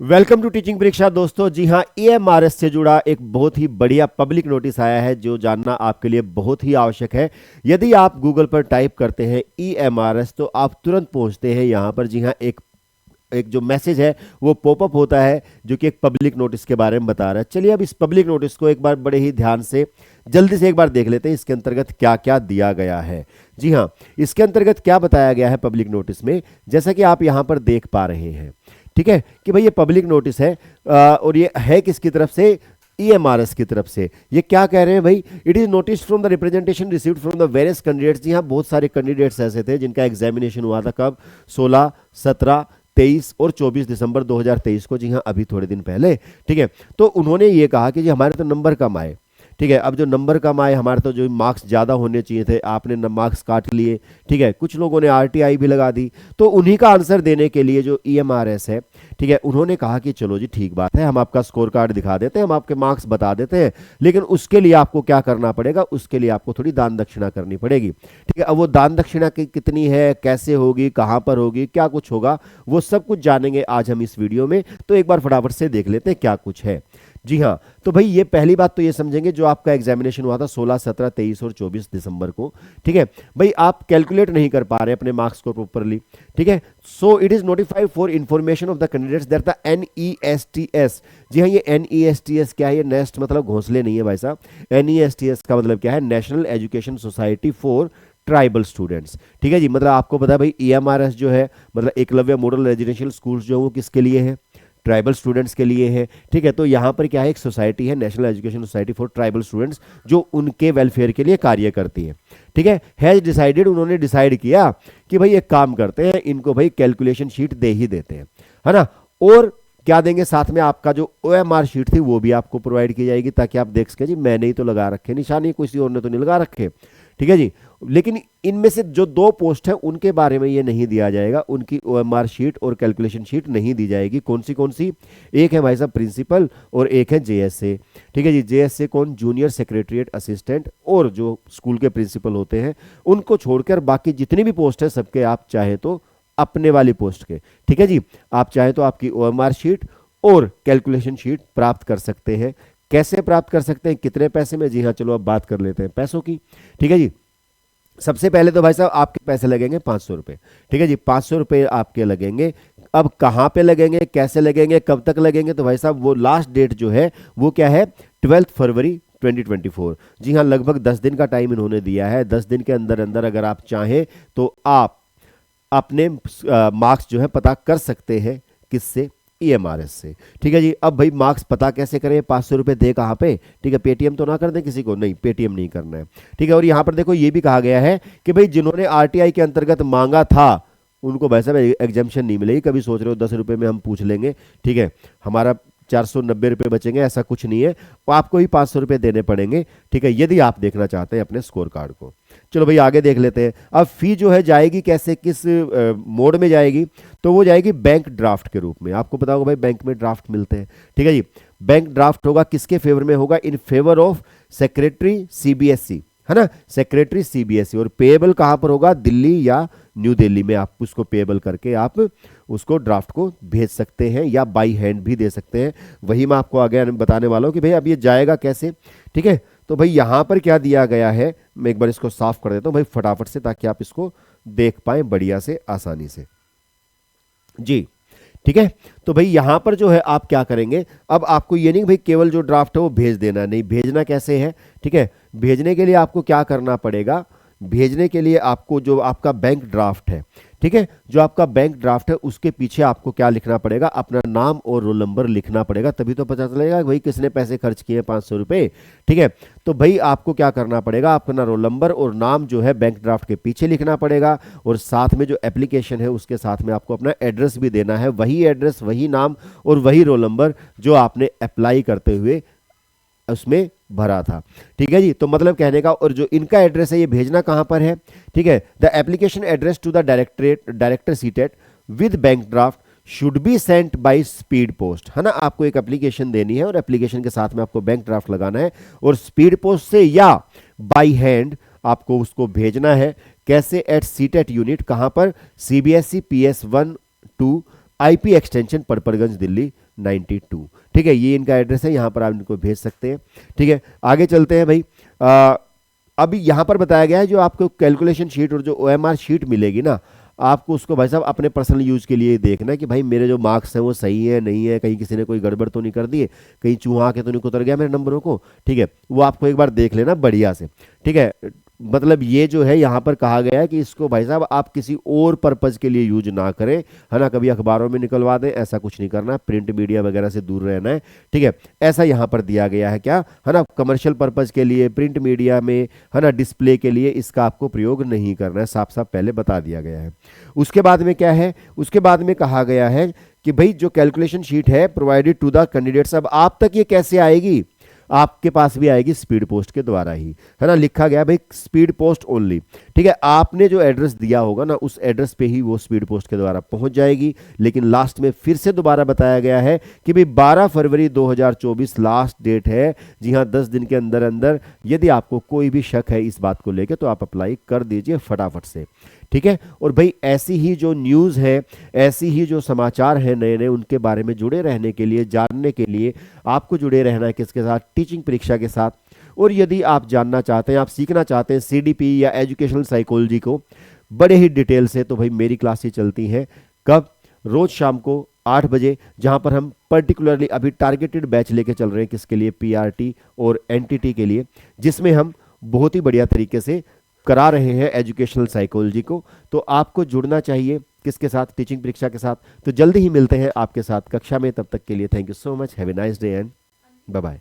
Welcome to teaching परीक्षा दोस्तों। जी हाँ, ईएमआरएस से जुड़ा एक बहुत ही बढ़िया पब्लिक नोटिस आया है जो जानना आपके लिए बहुत ही आवश्यक है। यदि आप गूगल पर टाइप करते हैं ईएमआरएस तो आप तुरंत पहुंचते हैं यहाँ पर। जी हाँ, एक एक जो मैसेज है वो पॉपअप होता है जो कि एक पब्लिक नोटिस के बारे में बता रहा है। चलिए अब इस पब्लिक नोटिस को एक बार बड़े ही ध्यान से जल्दी से एक बार देख लेते हैं इसके अंतर्गत क्या क्या दिया गया है। जी हाँ, इसके अंतर्गत क्या बताया गया है पब्लिक नोटिस में, जैसा कि आप यहाँ पर देख पा रहे हैं। ठीक है कि भाई ये पब्लिक नोटिस है और ये है किसकी तरफ से? ईएमआरएस की तरफ से। ये क्या कह रहे हैं भाई? It is notice from the representation received from the various candidates. जी हाँ, बहुत सारे कैंडिडेट्स ऐसे थे जिनका एग्जामिनेशन हुआ था कब? 16, 17, 23 और 24 दिसंबर 2023 को। जी हाँ, अभी थोड़े दिन पहले। ठीक है, तो उन्होंने ये कहा कि जी हमारे तो नंबर कम आए। ठीक है, अब जो नंबर कम आए, हमारे तो जो मार्क्स ज़्यादा होने चाहिए थे, आपने मार्क्स काट लिए। ठीक है, कुछ लोगों ने आरटीआई भी लगा दी। तो उन्हीं का आंसर देने के लिए जो ईएमआरएस है, ठीक है, उन्होंने कहा कि चलो जी ठीक बात है, हम आपका स्कोर कार्ड दिखा देते हैं, हम आपके मार्क्स बता देते हैं, लेकिन उसके लिए आपको क्या करना पड़ेगा? उसके लिए आपको थोड़ी दान दक्षिणा करनी पड़ेगी। ठीक है, अब वो दान दक्षिणा कितनी है, कैसे होगी, कहाँ पर होगी, क्या कुछ होगा, वो सब कुछ जानेंगे आज हम इस वीडियो में। तो एक बार फटाफट से देख लेते हैं क्या कुछ है। जी हाँ, तो भाई ये पहली बात तो ये समझेंगे, जो आपका एग्जामिनेशन हुआ था 16, 17, 23 और 24 दिसंबर को। ठीक है भाई, आप कैलकुलेट नहीं कर पा रहे अपने मार्क्स को प्रॉपरली। ठीक है, so it is notified for information of the candidates that the NESTS। जी हाँ, ये NESTS क्या है? ये नेस्ट मतलब घोंसले नहीं है भाई साहब। NESTS का मतलब क्या है? National education society for tribal students. ठीक है जी, मतलब आपको पता है भाई ईएमआरएस जो है, मतलब एकलव्य मॉडल रेजिडेंशियल स्कूल्स जो है वो किसके लिए है? ट्राइबल स्टूडेंट्स के लिए है। ठीक है, तो यहाँ पर क्या है? एक सोसाइटी है, national education society for tribal students, जो उनके वेलफेयर के लिए कार्य करती है। ठीक है डिसाइडेड, उन्होंने डिसाइड किया कि भाई एक काम करते हैं, इनको भाई कैलकुलेशन शीट दे ही देते हैं, है ना। और क्या देंगे साथ में? आपका जो OMR शीट थी वो भी आपको प्रोवाइड की जाएगी, ताकि आप देख सकें जी मैंने ही तो लगा रखे निशान, ये किसी और ने तो नहीं लगा रखे। ठीक है जी, लेकिन इनमें से जो 2 पोस्ट है उनके बारे में ये नहीं दिया जाएगा, उनकी OMR शीट और कैलकुलेशन शीट नहीं दी जाएगी। कौन सी? एक है भाई साहब प्रिंसिपल और एक है JSA। ठीक है जी, JSA कौन? जूनियर सेक्रेटरीट असिस्टेंट, और जो स्कूल के प्रिंसिपल होते हैं उनको छोड़कर बाकी जितनी भी पोस्ट है सबके आप चाहे तो अपने वाली पोस्ट के, ठीक है जी, आप चाहे तो आपकी OMR शीट और कैलकुलेशन शीट प्राप्त कर सकते हैं। कैसे प्राप्त कर सकते हैं, कितने पैसे में? जी हाँ, चलो अब बात कर लेते हैं पैसों की। ठीक है जी, सबसे पहले तो भाई साहब आपके पैसे लगेंगे 500 रुपये। ठीक है जी, 500 रुपये आपके लगेंगे। अब कहाँ पे लगेंगे, कैसे लगेंगे, कब तक लगेंगे? तो भाई साहब वो लास्ट डेट जो है वो क्या है? 12 फरवरी 2024। जी हाँ, लगभग 10 दिन का टाइम इन्होंने दिया है। 10 दिन के अंदर अंदर अगर आप चाहें तो आप अपने मार्क्स जो है पता कर सकते हैं। किससे? ईएमआरएस से। ठीक है जी, अब भाई मार्क्स पता कैसे करें? 500 रुपये दे कहाँ पे? ठीक है, पेटीएम तो ना कर दें किसी को, नहीं पेटीएम नहीं करना है। ठीक है, और यहाँ पर देखो ये भी कहा गया है कि भाई जिन्होंने आरटीआई के अंतर्गत मांगा था उनको वैसे में एग्जाम्शन नहीं मिलेगी। कभी सोच रहे हो 10 रुपये में हम पूछ लेंगे, ठीक है, हमारा 490 रुपये बचेंगे, ऐसा कुछ नहीं है। तो आपको ही 500 रुपये देने पड़ेंगे। ठीक है, यदि आप देखना चाहते हैं अपने स्कोर कार्ड को। चलो भाई आगे देख लेते हैं। अब फी जो है जाएगी कैसे, किस मोड में जाएगी? तो वो जाएगी बैंक ड्राफ्ट के रूप में। आपको पता होगा भाई बैंक में ड्राफ्ट मिलते हैं। ठीक है जी, बैंक ड्राफ्ट होगा किसके फेवर में होगा? In favour of secretary CBSE, है ना, सेक्रेटरी CBSE। और पेएबल कहां पर होगा? दिल्ली या न्यू दिल्ली में आप उसको पेएबल करके आप उसको ड्राफ्ट को भेज सकते हैं, या बाई हैंड भी दे सकते हैं। वही मैं आपको आगे बताने वाला हूं कि भाई अब ये जाएगा कैसे। ठीक है, तो भाई यहां पर क्या दिया गया है, मैं एक बार इसको साफ कर देता हूं भाई फटाफट से, ताकि आप इसको देख पाए बढ़िया से, आसानी से। जी ठीक है, तो भाई यहां पर जो है आप क्या करेंगे? अब आपको ये नहीं भाई केवल जो ड्राफ्ट है वो भेज देना, नहीं, भेजना कैसे है? ठीक है, भेजने के लिए आपको क्या करना पड़ेगा? भेजने के लिए आपको जो आपका बैंक ड्राफ्ट है, ठीक है, जो आपका बैंक ड्राफ्ट है उसके पीछे आपको क्या लिखना पड़ेगा? अपना नाम और रोल नंबर लिखना पड़ेगा, तभी तो पता चलेगा भाई किसने पैसे खर्च किए 500 रुपये। ठीक है, तो भाई आपको क्या करना पड़ेगा? अपना रोल नंबर और नाम जो है बैंक ड्राफ्ट के पीछे लिखना पड़ेगा, और साथ में जो एप्लीकेशन है उसके साथ में आपको अपना एड्रेस भी देना है, वही एड्रेस, वही नाम और वही रोल नंबर जो आपने अप्लाई करते हुए उसमें भरा था। ठीक है जी, तो मतलब कहने का, और जो इनका एड्रेस है ये भेजना कहां पर है? ठीक है, the application address to the director CTET with bank draft should be sent by speed post, है ना। आपको एक एप्लीकेशन देनी है और एप्लीकेशन के साथ में आपको बैंक ड्राफ्ट लगाना है, और स्पीड पोस्ट से या बाय हैंड आपको उसको भेजना है। कैसे? एट सीटेट यूनिट, कहां पर? CBSE PS1 2 IP extension Patparganj Delhi 92। ठीक है, ये इनका एड्रेस है, यहाँ पर आप इनको भेज सकते हैं। ठीक है, आगे चलते हैं भाई। अभी यहाँ पर बताया गया है जो आपको कैलकुलेशन शीट और जो ओएमआर शीट मिलेगी ना, आपको उसको भाई साहब अपने पर्सनल यूज के लिए देखना है कि भाई मेरे जो मार्क्स हैं वो सही है नहीं है, कहीं किसी ने कोई गड़बड़ तो नहीं कर दी है, कहीं चूहा के तो नहीं कुतर गया मेरे नंबरों को। ठीक है, वो आपको एक बार देख लेना बढ़िया से। ठीक है, मतलब ये जो है यहाँ पर कहा गया है कि इसको भाई साहब आप किसी और पर्पज के लिए यूज ना करें, है ना, कभी अखबारों में निकलवा दें, ऐसा कुछ नहीं करना, प्रिंट मीडिया वगैरह से दूर रहना है। ठीक है, ऐसा यहाँ पर दिया गया है क्या, है ना, कमर्शियल पर्पज के लिए, प्रिंट मीडिया में, है ना, डिस्प्ले के लिए इसका आपको प्रयोग नहीं करना है, साफ साफ पहले बता दिया गया है। उसके बाद में क्या है, उसके बाद में कहा गया है कि भाई जो कैलकुलेशन शीट है प्रोवाइडेड टू द कैंडिडेट्स, अब आप तक ये कैसे आएगी, आपके पास भी आएगी स्पीड पोस्ट के द्वारा ही, है ना, लिखा गया भाई स्पीड पोस्ट ओनली। ठीक है, आपने जो एड्रेस दिया होगा ना उस एड्रेस पे ही वो स्पीड पोस्ट के द्वारा पहुंच जाएगी। लेकिन लास्ट में फिर से दोबारा बताया गया है कि भाई 12 फरवरी 2024 लास्ट डेट है। जी हाँ, 10 दिन के अंदर अंदर यदि आपको कोई भी शक है इस बात को लेकर तो आप अप्लाई कर दीजिए फटाफट से। ठीक है, और भाई ऐसी ही जो न्यूज़ है, ऐसी ही जो समाचार हैं नए नए, उनके बारे में जुड़े रहने के लिए, जानने के लिए आपको जुड़े रहना है किसके साथ, टीचिंग परीक्षा के साथ। और यदि आप जानना चाहते हैं, आप सीखना चाहते हैं सीडीपी या एजुकेशनल साइकोलॉजी को बड़े ही डिटेल से, तो भाई मेरी क्लासेस चलती हैं कब, रोज शाम को 8 बजे, जहां पर हम पर्टिकुलरली अभी टारगेटेड बैच लेके चल रहे हैं किसके लिए, पीआरटी और एनटीटी के लिए, जिसमें हम बहुत ही बढ़िया तरीके से करा रहे हैं एजुकेशनल साइकोलॉजी को। तो आपको जुड़ना चाहिए किसके साथ, टीचिंग परीक्षा के साथ। तो जल्दी ही मिलते हैं आपके साथ कक्षा में, तब तक के लिए thank you so much, have a nice day and bye bye.